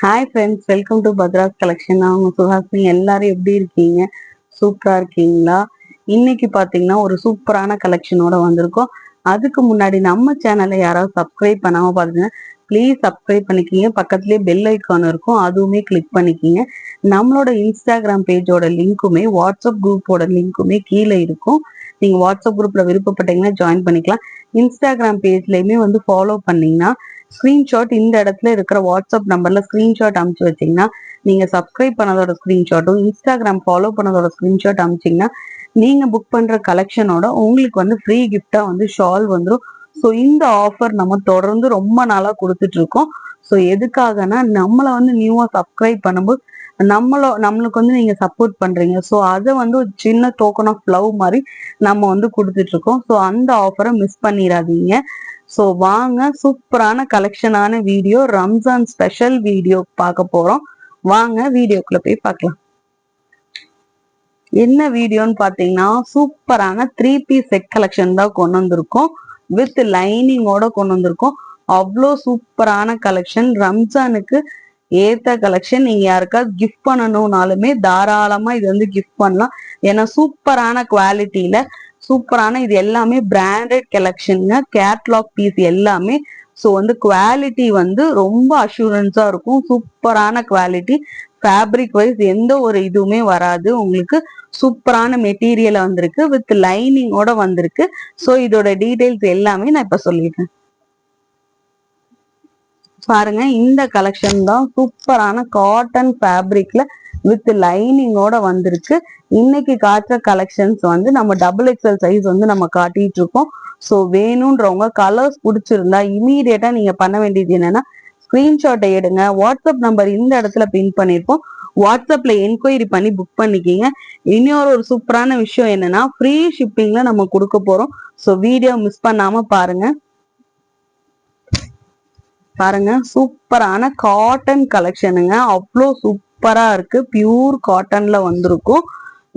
Hi friends, welcome to பத்ராஸ் collection. நான் உங்க சுஹாசினி. எல்லாரும் எப்படி இருக்கீங்க? சூப்பரா இருக்கீங்களா? இன்னைக்கு பாத்தீங்கன்னா ஒரு சூப்பரான கலெக்ஷனோட வந்திருக்கோம். அதுக்கு முன்னாடி நம்ம சேனலை யாராவது சப்ஸ்கிரைப் பண்ணாம பாத்தீங்கன்னா ப்ளீஸ் சப்ஸ்கிரைப் பண்ணிக்கிங்க. பக்கத்துலேயே பெல் ஐக்கான் இருக்கும், அதுவுமே கிளிக் பண்ணிக்கிங்க. நம்மளோட இன்ஸ்டாகிராம் பேஜோட லிங்க்குமே வாட்ஸ்அப் குரூப்போட லிங்க்குமே கீழே இருக்கும். நீங்க வாட்ஸ்அப் குரூப்ல விருப்பப்பட்டீங்கன்னா ஜாயின் பண்ணிக்கலாம். இன்ஸ்டாகிராம் பேஜ்லயுமே ஃபாலோ பண்ணீங்கன்னா ஸ்கிரீன்ஷாட் இந்த இடத்துல இருக்கிற வாட்ஸ்அப் நம்பர்ல ஸ்கிரீன்ஷாட் அனுப்பிச்சு வச்சீங்கன்னா நீங்க சப்ஸ்கிரைப் பண்ணதோட ஸ்கிரீன்ஷாட்டும் இன்ஸ்டாகிராம் ஃபாலோ பண்ணதோட ஸ்கிரீன்ஷாட் அனுப்பிச்சிங்கன்னா நீங்க புக் பண்ற கலெக்ஷனோட உங்களுக்கு ஃப்ரீ கிஃப்டா ஷால் வந்துடும். ஸோ இந்த ஆஃபர் நம்ம தொடர்ந்து ரொம்ப நாளா கொடுத்துட்டு இருக்கோம். ஸோ எதுக்காகனா நம்மளை நியூவா சப்ஸ்கிரைப் பண்ணும்போது நம்மளுக்கு நீங்க சப்போர்ட் பண்றீங்க. ஸோ அதை ஒரு சின்ன டோக்கன் ஆஃப் லவ் மாதிரி நம்ம கொடுத்துட்டு இருக்கோம். ஸோ அந்த ஆஃபரை மிஸ் பண்ணிடாதீங்க. ஸோ வாங்க, சூப்பரான கலெக்ஷனான வீடியோ, ரம்ஜான் ஸ்பெஷல் வீடியோ பார்க்க போறோம். வாங்க வீடியோக்குள்ள போய் பார்க்கலாம். என்ன வீடியோன்னு பாத்தீங்கன்னா சூப்பரான 3 பீஸ் செட் கலெக்ஷன் தான் கொண்டு வந்திருக்கோம். வித் லைனிங்கோட கொண்டு வந்திருக்கோம். அவ்வளோ சூப்பரான கலெக்ஷன், ரம்ஜானுக்கு ஏத்த கலெக்ஷன். நீங்க யாருக்காவது கிஃப்ட் பண்ணணும்னாலுமே தாராளமா இது கிஃப்ட் பண்ணலாம். ஏன்னா சூப்பரான குவாலிட்டியில சூப்பரான, இது எல்லாமே பிராண்டட் கலெக்ஷனுங்க. கேட்லாக் பீஸ் எல்லாமே. ஸோ குவாலிட்டி ரொம்ப அஷூரன்ஸா இருக்கும். சூப்பரான குவாலிட்டி. ஃபேப்ரிக் வைஸ் எந்த ஒரு இதுவுமே வராது. உங்களுக்கு சூப்பரான மெட்டீரியல் வந்திருக்கு, வித் லைனிங்கோட வந்திருக்கு. ஸோ இதோட டீடைல்ஸ் எல்லாமே நான் இப்ப சொல்லிடுறேன். பாருங்க, இந்த கலெக்ஷன் தான் சூப்பரான காட்டன் ஃபேப்ரிக்ல வித் லைனிங்கோட வந்திருக்கு. இன்னைக்கு காட்டுற கலெக்ஷன்ஸ் நம்ம XXL சைஸ் நம்ம காட்டிட்டு இருக்கோம். ஸோ வேணும்ன்றவங்க, கலர்ஸ் பிடிச்சிருந்தா இமீடியட்டா நீங்க பண்ண வேண்டியது என்னன்னா ஸ்கிரீன்ஷாட்டை எடுங்க. வாட்ஸ்அப் நம்பர் இந்த இடத்துல பின் பண்ணிருப்போம். வாட்ஸ்அப்ல என்கொயரி பண்ணி புக் பண்ணிக்கிங்க. இன்னொரு சூப்பரான விஷயம் என்னன்னா ஃப்ரீ ஷிப்பிங்ல நம்ம கொடுக்க போறோம். ஸோ வீடியோ மிஸ் பண்ணாம பாருங்க. பாருங்க, சூப்பரான காட்டன் கலெக்ஷனுங்க. அவ்வளோ சூப்பரா இருக்கு. பியூர் காட்டன்ல வந்திருக்கும்.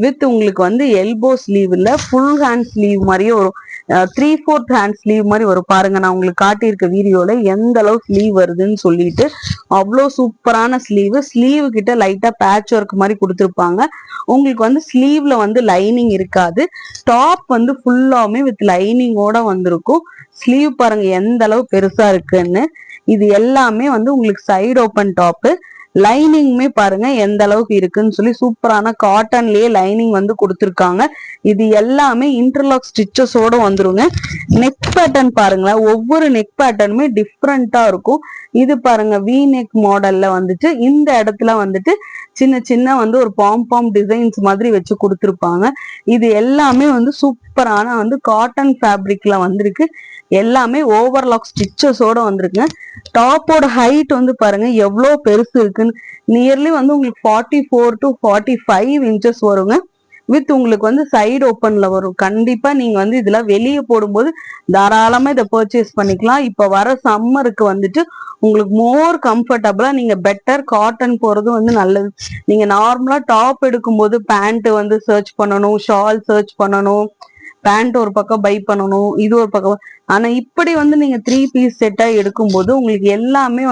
வித் உங்களுக்கு எல்போ ஸ்லீவ்ல ஃபுல் ஹேண்ட் ஸ்லீவ் மாதிரியே ஒரு 3/4 ஹேண்ட் ஸ்லீவ் மாதிரி வரும். பாருங்க, நான் உங்களுக்கு காட்டியிருக்க வீடியோல எந்த அளவு ஸ்லீவ் வருதுன்னு சொல்லிட்டு. அவ்வளோ சூப்பரான ஸ்லீவ். ஸ்லீவ் கிட்ட லைட்டா பேட்ச் ஒர்க் மாதிரி கொடுத்துருப்பாங்க. உங்களுக்கு ஸ்லீவ்ல லைனிங் இருக்காது. டாப் ஃபுல்லாமே வித் லைனிங்கோட வந்திருக்கும். ஸ்லீவ் பாருங்க எந்த அளவு பெருசா இருக்குன்னு. இது எல்லாமே உங்களுக்கு சைடு ஓப்பன் டாப்பு. லைனிங்குமே பாருங்க எந்த அளவுக்கு இருக்குன்னு சொல்லி சூப்பரான காட்டன்லயே லைனிங் கொடுத்துருக்காங்க. இது எல்லாமே இன்டர்லாக் ஸ்டிச்சஸோட வந்துருங்க. நெக் பேட்டர்ன் பாருங்களேன், ஒவ்வொரு நெக் பேட்டர்னுமே டிஃப்ரெண்டா இருக்கும். இது பாருங்க வி நெக் மாடல்ல இந்த இடத்துல சின்ன சின்ன ஒரு பாம் டிசைன்ஸ் மாதிரி வச்சு கொடுத்துருப்பாங்க. இது எல்லாமே சூப்பரான காட்டன் ஃபேப்ரிக்ல வந்திருக்கு. எல்லாமே ஓவர்லாக் ஸ்டிச்சஸோட வந்திருக்குங்க. டாப்போட ஹைட் பாருங்க எவ்வளவு பெருசு இருக்குன்னு. நியர்லி உங்களுக்கு 44 to 45 இன்ச்சஸ் வருங்க. வித் உங்களுக்கு சைடு ஓப்பன்ல வரும். கண்டிப்பா நீங்க இதுல வெளியே போடும்போது தாராளமா இதை பர்ச்சேஸ் பண்ணிக்கலாம். இப்ப வர சம்மருக்கு உங்களுக்கு மோர் கம்ஃபர்டபுளா நீங்க பெட்டர் காட்டன் போறது நல்லது. நீங்க நார்மலா டாப் எடுக்கும்போது பேண்ட் சர்ச் பண்ணணும், ஷால் சர்ச் பண்ணணும், பேண்ட் ஒரு பக்கம் பை பண்ணணும், இது ஒரு பக்கம். ஆனா இப்படி நீங்க 3 பீஸ் செட்டா எடுக்கும்போது உங்களுக்கு எல்லாமே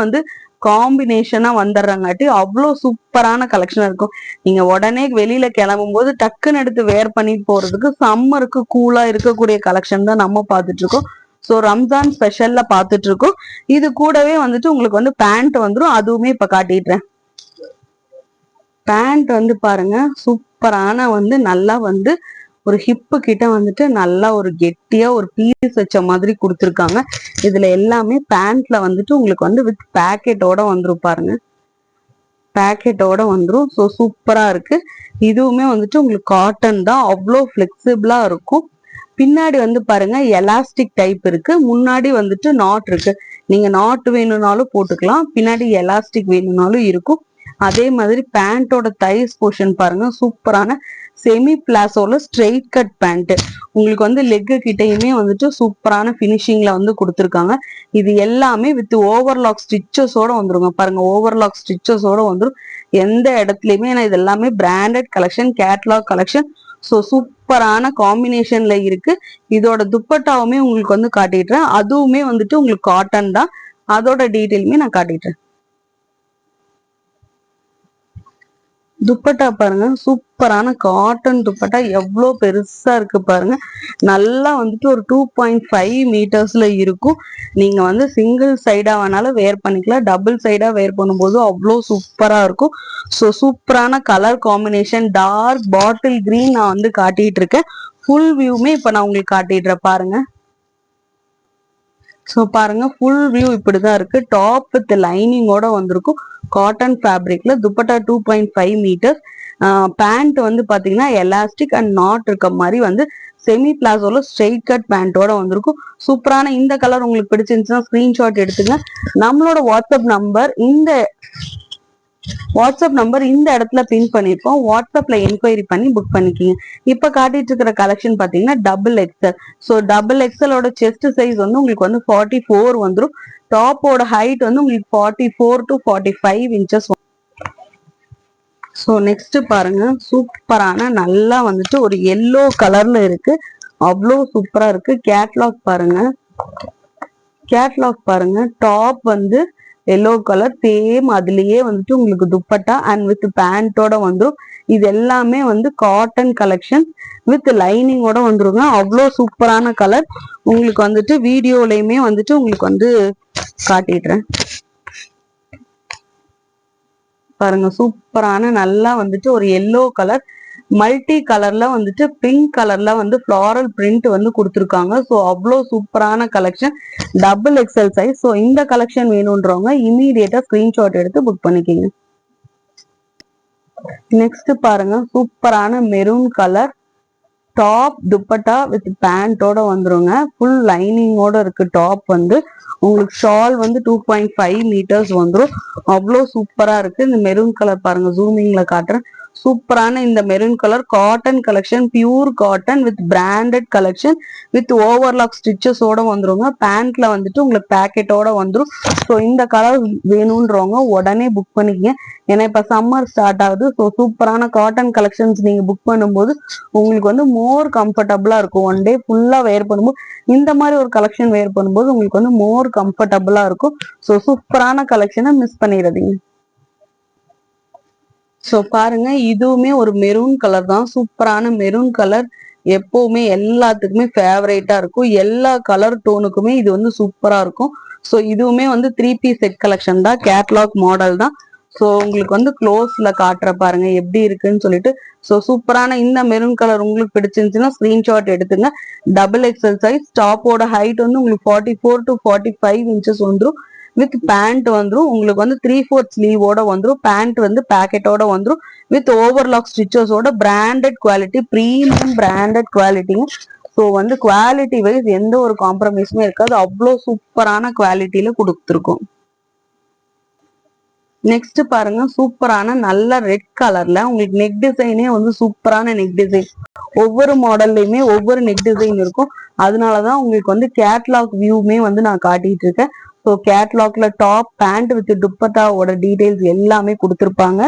காம்பினேஷனா வந்துடுறாங்காட்டி அவ்வளோ சூப்பரான கலெக்ஷன் இருக்கும். நீங்க உடனே வெளியில கிளம்பும் போது டக்குன்னு எடுத்து வேர் பண்ணிட்டு போறதுக்கு சம்மருக்கு கூலா இருக்கக்கூடிய கலெக்ஷன் தான் நம்ம பார்த்துட்டு இருக்கோம். ஸோ ரம்ஜான் ஸ்பெஷல்ல பார்த்துட்டு இருக்கோம். இது கூடவே உங்களுக்கு பேண்ட் வந்துடும். அதுவுமே இப்ப காட்டிடுறேன். பேண்ட் பாருங்க சூப்பரான நல்லா ஒரு ஹிப்பு கிட்ட நல்லா ஒரு கெட்டியா ஒரு பீஸ் வச்ச மாதிரி கொடுத்துருக்காங்க. இதுல எல்லாமே பேண்ட்ல உங்களுக்கு வித் பேக்கெட்டோட வந்துரும். பாருங்க, பேக்கெட்டோட வந்துரும். ஸோ சூப்பரா இருக்கு. இதுவுமே உங்களுக்கு காட்டன் தான். அவ்வளோ ஃபிளெக்சிபிளா இருக்கும். பின்னாடி பாருங்க எலாஸ்டிக் டைப் இருக்கு. முன்னாடி நாட் இருக்கு. நீங்க நாட் வேணும்னாலும் போட்டுக்கலாம், பின்னாடி எலாஸ்டிக் வேணும்னாலும் இருக்கும். அதே மாதிரி பேண்டோட தைஸ் போர்ஷன் பாருங்க, சூப்பரான செமி பிளாசோல ஸ்ட்ரெயிட் கட் பேண்ட். உங்களுக்கு லெக்கு கிட்டையுமே சூப்பரான பினிஷிங்ல கொடுத்துருக்காங்க. இது எல்லாமே வித் ஓவர்லாக் ஸ்டிச்சஸோட வந்துருங்க. பாருங்க, ஓவர்லாக் ஸ்டிச்சஸோட வந்துரும் எந்த இடத்துலயுமே. ஏன்னா இது எல்லாமே branded collection, catalogue collection. So சூப்பரான காம்பினேஷன்ல இருக்கு. இதோட துப்பட்டாவுமே உங்களுக்கு காட்டிடுறேன். அதுவுமே உங்களுக்கு காட்டன் தான். அதோட டீட்டெயிலுமே நான் காட்டிடுறேன். துப்பட்டா பாருங்க, சூப்பரான காட்டன் துப்பட்டா, எவ்வளோ பெருசா இருக்கு பாருங்க. நல்லா வந்துட்டு ஒரு 2.5 மீட்டர்ஸ்ல இருக்கும். நீங்க வந்து சிங்கிள் சைடா வேணாலும் வேர் பண்ணிக்கலாம், டபுள் சைடா வேர் பண்ணும்போது அவ்வளோ சூப்பரா இருக்கும். ஸோ சூப்பரான colour combination, dark bottle green நான் வந்து காட்டிட்டு இருக்கேன். ஃபுல் வியூமே இப்ப நான் உங்களுக்கு காட்டிடுறேன் பாருங்க. ஸோ பாருங்க, ஃபுல் வியூ இப்படிதான் இருக்கு. டாப் வித் லைனிங்கோட வந்திருக்கும், காட்டன் ஃபேப்ரிக்ல. துப்பட்டா 2.5 மீட்டர்ஸ். பேண்ட் வந்து பாத்தீங்கன்னா எலாஸ்டிக் அண்ட் நாட் இருக்க மாதிரி வந்து செமி பிளாசோல ஸ்ட்ரெயிட் கட் பேண்டோட வந்திருக்கும். சூப்பரான இந்த கலர் உங்களுக்கு பிடிச்சிருந்துச்சுன்னா ஸ்கிரீன்ஷாட் எடுத்துங்க. நம்மளோட வாட்ஸ்அப் நம்பர் இந்த இடத்துல பின் பண்ணிருப்போம். வாட்ஸ்அப்ல என்கொயரி பண்ணி புக் பண்ணிக்கிங்க. இப்ப காட்டிட்டு இருக்கிற கலெக்ஷன் பாத்தீங்கன்னா டபுள் எக்ஸ்எல். ஸோ டபுள் எக்ஸ்எலோட செஸ்ட் சைஸ் வந்து உங்களுக்கு வந்து 44 வந்துடும். டாப்போட ஹைட் வந்து உங்களுக்கு 44 to 45 இன்ச்சஸ். ஸோ நெக்ஸ்ட் பாருங்க, சூப்பரான நல்லா வந்துட்டு ஒரு எல்லோ கலர்ல இருக்கு, அவ்வளோ சூப்பரா இருக்கு. கேட்லாக் பாருங்க. டாப் வந்து எல்லோ கலர், சேம் அதுலயே வந்துட்டு உங்களுக்கு துப்பட்டா அண்ட் வித் பேண்டோட வந்துடும். இது எல்லாமே வந்து காட்டன் கலெக்ஷன் வித் லைனிங்கோட வந்துருங்க. அவ்வளோ சூப்பரான கலர். உங்களுக்கு வந்துட்டு வீடியோலயுமே வந்துட்டு உங்களுக்கு வந்து காட்டிடுறேன் பாருங்க. சூப்பரான நல்லா வந்துட்டு ஒரு எல்லோ கலர், மல்டி கலர்ல வந்துட்டு பிங்க் கலர்ல வந்து ஃபிளாரல் பிரிண்ட் வந்து கொடுத்துருக்காங்க. ஸோ அவ்வளோ சூப்பரான collection, double XL size. So இந்த கலெக்ஷன் வேணும்ன்றவங்க இமீடியட்டா ஸ்கிரீன்ஷாட் எடுத்து புக் பண்ணிக்கிங்க. நெக்ஸ்ட் பாருங்க, சூப்பரான maroon colour, top dupatta with பேண்டோட வந்துருங்க. ஃபுல் லைனிங்கோட இருக்கு. டாப் வந்து உங்களுக்கு ஷால் வந்து 2.5 மீட்டர்ஸ் வந்துடும். அவ்வளோ சூப்பரா இருக்கு. இந்த மெரூன் கலர் பாருங்க, ஜூமிங்ல காட்டுறேன். சூப்பரான இந்த maroon colour cotton collection, pure cotton with branded collection with overlock ஸ்டிச்சஸோட வந்துருங்க. பேண்ட்ல வந்துட்டு உங்களுக்கு பேக்கெட்டோட வந்துடும். ஸோ இந்த கலர் வேணும்ன்றவங்க உடனே புக் பண்ணிக்கங்க. ஏன்னா இப்ப சம்மர் ஸ்டார்ட் ஆகுது. ஸோ சூப்பரான காட்டன் கலெக்ஷன்ஸ் நீங்க புக் பண்ணும்போது உங்களுக்கு வந்து மோர் கம்ஃபர்டபுளா இருக்கும். ஒன் டே ஃபுல்லா வேர் பண்ணும்போது இந்த மாதிரி ஒரு கலெக்ஷன் வேர் பண்ணும்போது உங்களுக்கு வந்து மோர் கம்ஃபர்டபுளா இருக்கும். ஸோ சூப்பரான கலெக்ஷனை மிஸ் பண்ணிடாதீங்க. ஸோ பாருங்க, இதுவுமே ஒரு மெரூன் கலர் தான். சூப்பரான மெரூன் கலர் எப்பவுமே எல்லாத்துக்குமே ஃபேவரேட்டா இருக்கும். எல்லா கலர் டோனுக்குமே இது வந்து சூப்பரா இருக்கும். ஸோ இதுவுமே வந்து 3 பீஸ் செட் கலெக்ஷன் தான், கேட்லாக் மாடல் தான். ஸோ உங்களுக்கு வந்து க்ளோஸ்ல காட்டுற பாருங்க எப்படி இருக்குன்னு சொல்லிட்டு. ஸோ சூப்பரான இந்த மெரூன் கலர் உங்களுக்கு பிடிச்சிருந்துச்சுன்னா ஸ்கிரீன்ஷாட் எடுத்துங்க. Double XL size. டாப்போட ஹைட் வந்து உங்களுக்கு 44 to 45 இன்ச்சஸ் வந்துடும். வித் பேண்ட் வந்துடும். உங்களுக்கு வந்து 3/4 ஸ்லீவோட வந்துடும். பேண்ட் வந்து பேக்கெட்டோட வந்துடும். வித் ஓவர்லாக் ஸ்டிச்சஸோட பிராண்டட் குவாலிட்டி, ப்ரீமியம் பிராண்டட் குவாலிட்டிங்க. ஸோ வந்து குவாலிட்டி வைஸ் எந்த ஒரு காம்ப்ரமைஸுமே இருக்காது. அவ்வளோ சூப்பரான குவாலிட்டியில கொடுத்துருக்கோம். நெக்ஸ்ட் பாருங்க, சூப்பரான நல்ல ரெட் கலர்ல உங்களுக்கு நெக் டிசைனே வந்து சூப்பரான நெக் டிசைன். ஒவ்வொரு மாடல்லையுமே ஒவ்வொரு நெக் டிசைன் இருக்கும். அதனாலதான் உங்களுக்கு வந்து கேட்லாக் வியூமே வந்து நான் காட்டிட்டு இருக்கேன். ஸோ கேட்லாக்ல டாப் பேண்ட் வித் துப்பட்டாவோட டீடைல்ஸ் எல்லாமே கொடுத்துருப்பாங்க.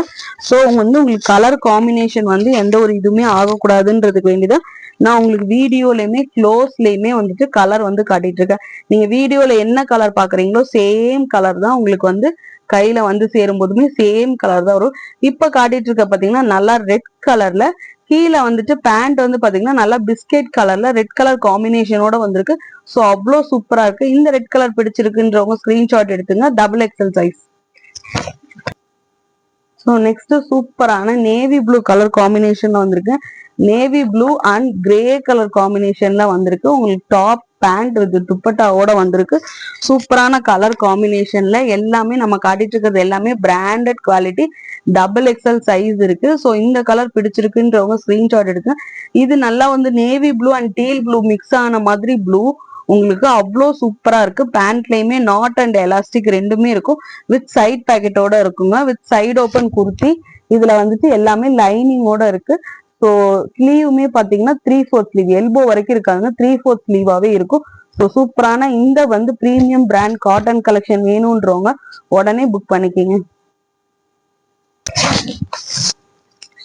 ஸோ வந்து உங்களுக்கு கலர் காம்பினேஷன் வந்து எந்த ஒரு இதுவுமே ஆகக்கூடாதுன்றதுக்கு வேண்டிதான் நான் உங்களுக்கு வீடியோலயுமே க்ளோஸ்லயுமே வந்துட்டு கலர் வந்து காட்டிட்டு இருக்கேன். நீங்க வீடியோல என்ன கலர் பாக்குறீங்களோ சேம் கலர் தான் உங்களுக்கு வந்து கையில வந்து சேரும் போதுமே சேம் கலர் தான் வரும். இப்ப காட்டிட்டு இருக்க பாத்தீங்கன்னா நல்லா ரெட் கலர்ல, கீழே வந்துட்டு பேண்ட் வந்து பாத்தீங்கன்னா நல்லா பிஸ்கெட் கலர்ல ரெட் கலர் காம்பினேஷனோட வந்திருக்கு. ஸோ அவ்வளோ சூப்பரா இருக்கு. இந்த ரெட் கலர் பிடிச்சிருக்குன்றவங்க ஸ்கிரீன்ஷாட் எடுத்துங்க. Double XL size. So next சூப்பரான நேவி ப்ளூ கலர் காம்பினேஷன்ல வந்திருக்கு. Navy blue and grey colour காம்பினேஷன்ல வந்திருக்கு. உங்களுக்கு டாப் பேண்ட் வித் துப்பட்டாவோட வந்திருக்கு. சூப்பரான கலர் காம்பினேஷன்ல எல்லாமே நம்ம காட்டிட்டு இருக்கிறது எல்லாமே branded quality. Double XL size இருக்கு. ஸோ இந்த கலர் பிடிச்சிருக்குன்றவங்க ஸ்கிரீன்ஷாட் எடுங்க. இது நல்லா வந்து navy blue and deal blue mix ஆன மாதிரி ப்ளூ. உங்களுக்கு அவ்வளோ சூப்பரா இருக்கு. பேண்ட்லயுமே நாட் அண்ட் எலாஸ்டிக் ரெண்டுமே இருக்கும். வித் சைட் பேக்கெட்டோட இருக்குங்க. With side open kurti. இதுல வந்துட்டு எல்லாமே லைனிங்கோட இருக்கு. ஸோ ஸ்லீவுமே பாத்தீங்கன்னா 3/4 ஸ்லீவ், எல்போ வரைக்கும் இருக்காங்க, 3/4 ஸ்லீவாவே இருக்கும். ஸோ சூப்பரான இந்த வந்து பிரீமியம் பிராண்ட் காட்டன் கலெக்ஷன் வேணும்ன்றவங்க உடனே புக் பண்ணிக்கிங்க.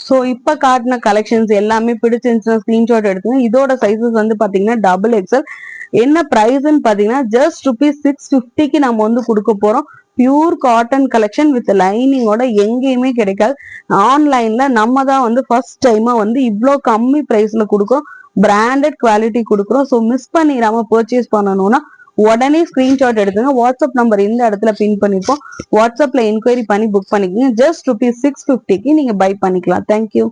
ஸோ இப்ப காட்டின கலெக்ஷன்ஸ் எல்லாமே பிடிச்சிருந்துச்சுன்னா ஸ்கிரீன்ஷாட் எடுத்துங்க. இதோட சைஸஸ் வந்து பாத்தீங்கன்னா டபுள் எக்ஸ்எல். என்ன பிரைஸ்ன்னு பாத்தீங்கன்னா ஜஸ்ட் ₹650க்கு நம்ம வந்து கொடுக்க போறோம். பியூர் காட்டன் கலெக்ஷன் வித் லைனிங்கோட எங்கேயுமே கிடைக்காது. ஆன்லைன்ல நம்ம தான் வந்து ஃபர்ஸ்ட் டைமா வந்து இவ்வளோ கம்மி பிரைஸ்ல கொடுக்குறோம், பிராண்டட் குவாலிட்டி கொடுக்குறோம். ஸோ மிஸ் பண்ணிடாம பர்ச்சேஸ் பண்ணணும்னா உடனே ஸ்கிரீன்ஷாட் எடுத்துங்க. வாட்ஸ்அப் நம்பர் இந்த இடத்துல பின் பண்ணிருப்போம். வாட்ஸ்அப்ல என்கொயரி பண்ணி புக் பண்ணிக்கோங்க. ஜஸ்ட் ₹650க்கு நீங்க பை பண்ணிக்கலாம். தேங்க்யூ.